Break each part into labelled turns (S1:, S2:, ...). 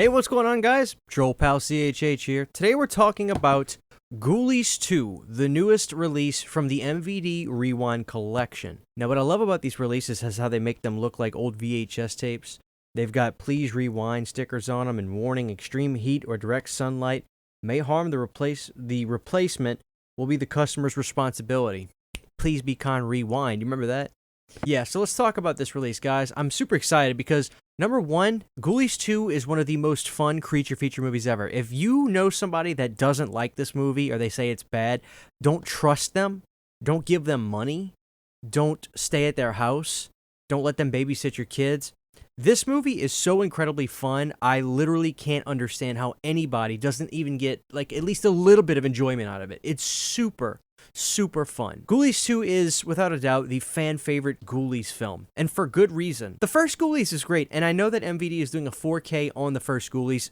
S1: Hey, what's going on, guys? Troll Pal CHH here. Today we're talking about Ghoulies 2, the newest release from the MVD Rewind collection. Now, what I love about these releases is how they make them look like old VHS tapes. They've got please rewind stickers on them and warning extreme heat or direct sunlight may harm the replacement will be the customer's responsibility. Please be kind, rewind. You remember that? Yeah, so let's talk about this release, guys. I'm super excited because, number one, Ghoulies 2 is one of the most fun creature feature movies ever. If you know somebody that doesn't like this movie or they say it's bad, don't trust them. Don't give them money. Don't stay at their house. Don't let them babysit your kids. This movie is so incredibly fun, I literally can't understand how anybody doesn't even get, like, at least a little bit of enjoyment out of it. It's super fun. Ghoulies 2 is, without a doubt, the fan-favorite Ghoulies film, and for good reason. The first Ghoulies is great, and I know that MVD is doing a 4K on the first Ghoulies,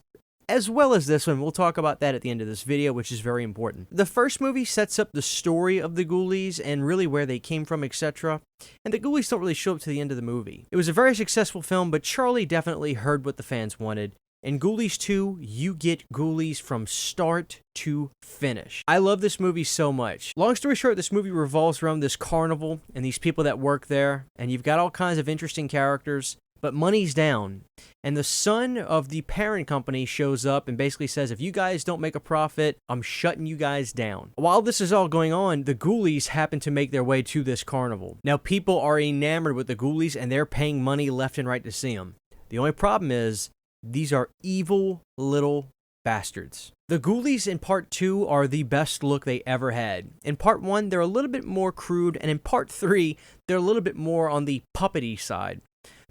S1: as well as this one. We'll talk about that at the end of this video, which is very important. The first movie sets up the story of the Ghoulies and really where they came from, etc. And the Ghoulies don't really show up to the end of the movie. It was a very successful film, but Charlie definitely heard what the fans wanted. In Ghoulies 2, you get Ghoulies from start to finish. I love this movie so much. Long story short, this movie revolves around this carnival and these people that work there, and you've got all kinds of interesting characters, but money's down. And the son of the parent company shows up and basically says, if you guys don't make a profit, I'm shutting you guys down. While this is all going on, the Ghoulies happen to make their way to this carnival. Now, people are enamored with the Ghoulies, and they're paying money left and right to see them. The only problem is, these are evil little bastards. The Ghoulies in Part 2 are the best look they ever had. In Part 1, they're a little bit more crude, and in Part 3, they're a little bit more on the puppety side.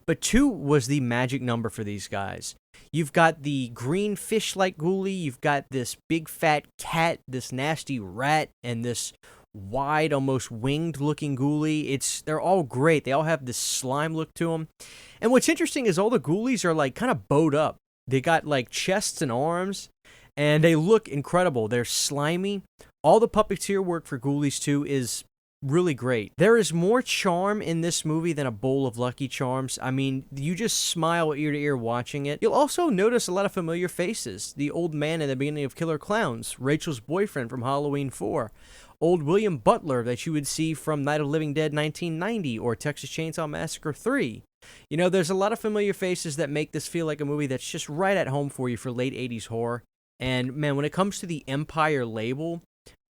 S1: But 2 was the magic number for these guys. You've got the green fish-like ghoulie, you've got this big fat cat, this nasty rat, and this wide, almost winged-looking ghoulie. They're all great. They all have this slime look to them. And what's interesting is all the Ghoulies are, like, kind of bowed up. They got, like, chests and arms, and they look incredible. They're slimy. All the puppeteer work for Ghoulies 2 is really great. There is more charm in this movie than a bowl of Lucky Charms. I mean, you just smile ear to ear watching it. You'll also notice a lot of familiar faces. The old man in the beginning of Killer Clowns, Rachel's boyfriend from Halloween 4, old William Butler that you would see from Night of the Living Dead 1990 or Texas Chainsaw Massacre 3. You know, there's a lot of familiar faces that make this feel like a movie that's just right at home for you for late 80s horror. And man, when it comes to the Empire label,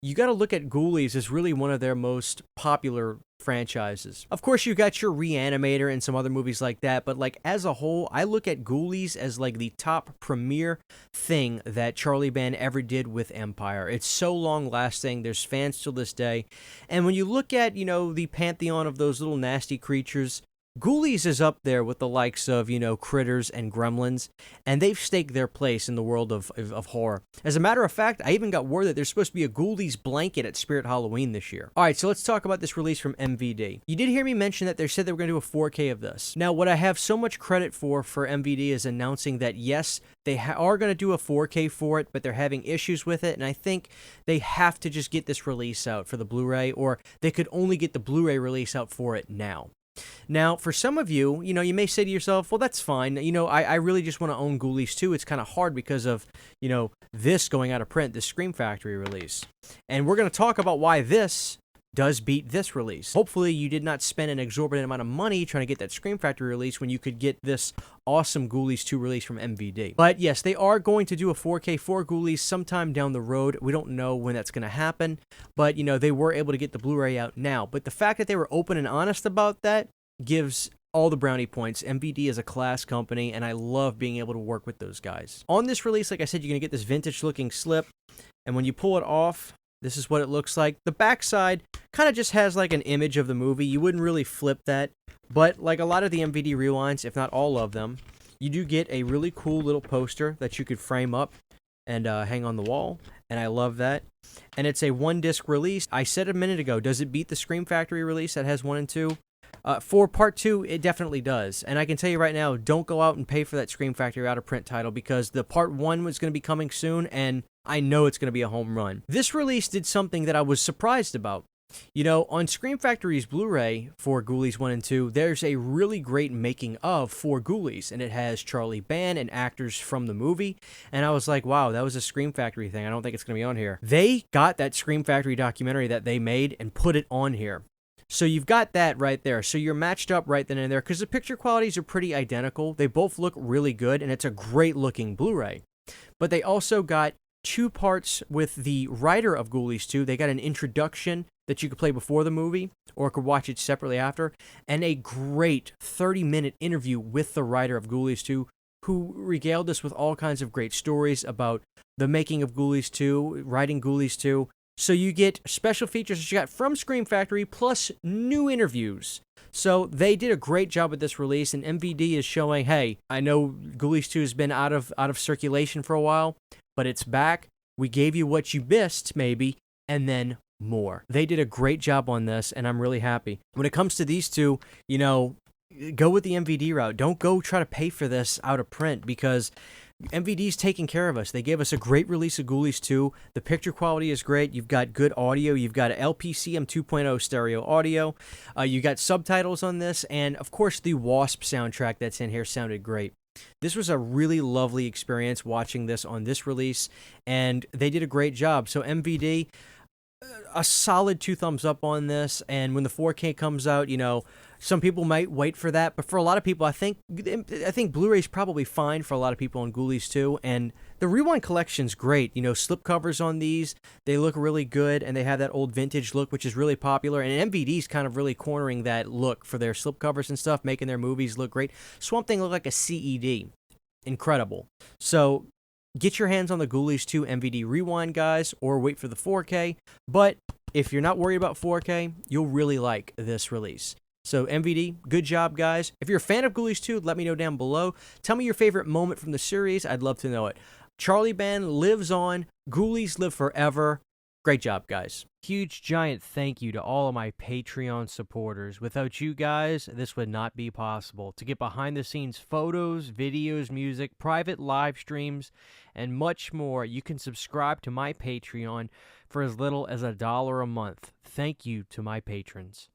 S1: you got to look at Ghoulies as really one of their most popular franchises. Of course, you got your Reanimator and some other movies like that, but like as a whole, I look at Ghoulies as like the top premier thing that Charlie Band ever did with Empire. It's so long lasting. There's fans till this day. And when you look at, you know, the pantheon of those little nasty creatures, Ghoulies is up there with the likes of, you know, Critters and Gremlins, and they've staked their place in the world of horror. As a matter of fact, I even got word that there's supposed to be a Ghoulies blanket at Spirit Halloween this year. Alright, so let's talk about this release from MVD. You did hear me mention that they said they were going to do a 4K of this. Now, what I have so much credit for MVD is announcing that, yes, they are going to do a 4K for it, but they're having issues with it, and I think they have to just get this release out for the Blu-ray, or they could only get the Blu-ray release out for it now. Now, for some of you, you know, you may say to yourself, well, that's fine. You know, I really just want to own Ghoulies 2. It's kind of hard because of, you know, this going out of print, this Scream Factory release. And we're going to talk about why this does beat this release. Hopefully, you did not spend an exorbitant amount of money trying to get that Scream Factory release when you could get this awesome Ghoulies 2 release from MVD. But yes, they are going to do a 4K for Ghoulies sometime down the road. We don't know when that's going to happen, but, you know, they were able to get the Blu-ray out now. But the fact that they were open and honest about that gives all the brownie points. MVD is a class company, and I love being able to work with those guys. On this release, like I said, you're going to get this vintage-looking slip, and when you pull it off, this is what it looks like. The backside kind of just has like an image of the movie. You wouldn't really flip that, but like a lot of the MVD rewinds, if not all of them, you do get a really cool little poster that you could frame up and hang on the wall, and I love that. And it's a one-disc release. I said a minute ago, does it beat the Scream Factory release that has 1 and 2? For Part 2, it definitely does. And I can tell you right now, don't go out and pay for that Scream Factory out-of-print title because the Part 1 was going to be coming soon, and I know it's going to be a home run. This release did something that I was surprised about. You know, on Scream Factory's Blu-ray for Ghoulies 1 and 2, there's a really great making of for Ghoulies, and it has Charlie Band and actors from the movie, and I was like, wow, that was a Scream Factory thing. I don't think it's going to be on here. They got that Scream Factory documentary that they made and put it on here. So you've got that right there. So you're matched up right then and there because the picture qualities are pretty identical. They both look really good, and it's a great looking Blu-ray. But they also got 2 parts with the writer of Ghoulies 2. They got an introduction that you could play before the movie or could watch it separately after, and a great 30-minute interview with the writer of Ghoulies 2 who regaled us with all kinds of great stories about the making of Ghoulies 2, writing Ghoulies 2. So you get special features that you got from Scream Factory plus new interviews. So they did a great job with this release, and MVD is showing, hey, I know Ghoulies 2 has been out of circulation for a while, but it's back. We gave you what you missed, maybe, and then more. They did a great job on this, and I'm really happy. When it comes to these two, you know, go with the MVD route. Don't go try to pay for this out of print because MVD's taking care of us. They gave us a great release of Ghoulies 2. The picture quality is great. You've got good audio. You've got an LPCM 2.0 stereo audio. You got subtitles on this, and of course the Wasp soundtrack that's in here sounded great. This was a really lovely experience watching this on this release, and they did a great job. So MVD, a solid 2 thumbs up on this, and when the 4K comes out, you know, some people might wait for that, but for a lot of people, I think Blu-ray's probably fine for a lot of people on Ghoulies 2, and the Rewind collection's great. You know, slipcovers on these, they look really good, and they have that old vintage look, which is really popular, and MVD's kind of really cornering that look for their slipcovers and stuff, making their movies look great. Swamp Thing looked like a CED. Incredible. So get your hands on the Ghoulies 2 MVD Rewind, guys, or wait for the 4K, but if you're not worried about 4K, you'll really like this release. So MVD, good job, guys. If you're a fan of Ghoulies 2, let me know down below. Tell me your favorite moment from the series. I'd love to know it. Charlie Band lives on. Ghoulies live forever. Great job, guys. Huge, giant thank you to all of my Patreon supporters. Without you guys, this would not be possible. To get behind-the-scenes photos, videos, music, private live streams, and much more, you can subscribe to my Patreon for as little as $1 a month. Thank you to my patrons.